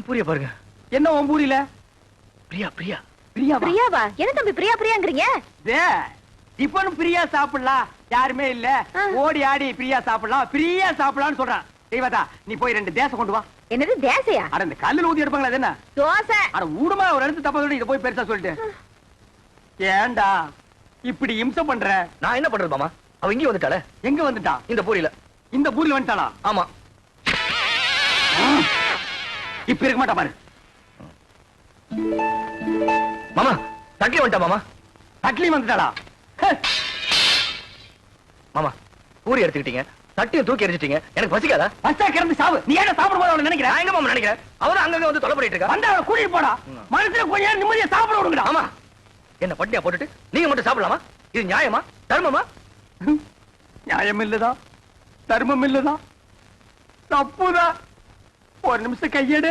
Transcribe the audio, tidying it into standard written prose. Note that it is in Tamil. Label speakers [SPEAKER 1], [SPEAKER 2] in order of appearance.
[SPEAKER 1] பூரிய பாருங்க.
[SPEAKER 2] என்ன உன் பூரியில?
[SPEAKER 1] பிரியா பிரியா
[SPEAKER 2] பிரியாவா?
[SPEAKER 3] பிரியாவா? என்ன தம்பி பிரியா பிரியாங்கறீங்க?
[SPEAKER 2] டிபன் பிரியா சாப்பிடலாம், யாருமே இல்ல. ஓடி ஆடி பிரியா சாப்பிடலாம், பிரியா சாப்பிடலாம்னு சொல்றான். தெய்வதா, நீ போய் 2 தேசம் கொண்டு வா.
[SPEAKER 3] என்னது தேசையா?
[SPEAKER 2] அட இந்த கல்லுல ஊதி எடுப்பாங்களா அது என்ன?
[SPEAKER 3] தோசை.
[SPEAKER 2] அட ஊடுமா ஒரு இடத்து தப்பா சொல்லி இத போய் பெருசா சொல்லிட்டு. ஏண்டா இப்படி இம்சை பண்ற?
[SPEAKER 1] நான் என்ன பண்றது மாமா? அவ இங்க வந்துட்டாளே.
[SPEAKER 2] எங்க வந்துட்டா?
[SPEAKER 1] இந்த பூரியில.
[SPEAKER 2] இந்த பூரியில வந்துட்டாளா?
[SPEAKER 1] ஆமா.
[SPEAKER 2] இப்ப இருக்க மாட்டா பாரு.
[SPEAKER 1] மாமா தட்லி வந்துட்டா மாமா.
[SPEAKER 2] தட்லி வந்துட்டாளா?
[SPEAKER 1] மாமா பூரி எடுத்துக்கிட்டீங்க, தட்டியும் தூக்கி எரிஞ்சிட்டீங்க. எனக்கு பசிக்காதா?
[SPEAKER 2] பச்சா கிடந்து சாவு. நீ ஏன் சாப்பிடும்போது அவளை நினைக்கிற?
[SPEAKER 1] நான் எங்க மாமா நினைக்கிறேன்? அவன் அங்கங்க வந்து தொலை பண்ணிட்டு இருக்கா.
[SPEAKER 2] வந்தா அவளை கூட்டிட்டு போடா. மனசுல கொஞ்ச நேரம் நிம்மதியா சாப்பிட விடுங்கடா.
[SPEAKER 1] ஆமா, என்ன பட்டியா போட்டுட்டு நீங்க மட்டும் சாப்பிடலாமா? இது நியாயமா தர்மமா?
[SPEAKER 2] நியாயம் இல்லதா, தர்மம் இல்லதா, தப்புதா. ஒரு நிமிஷம் கையெடு.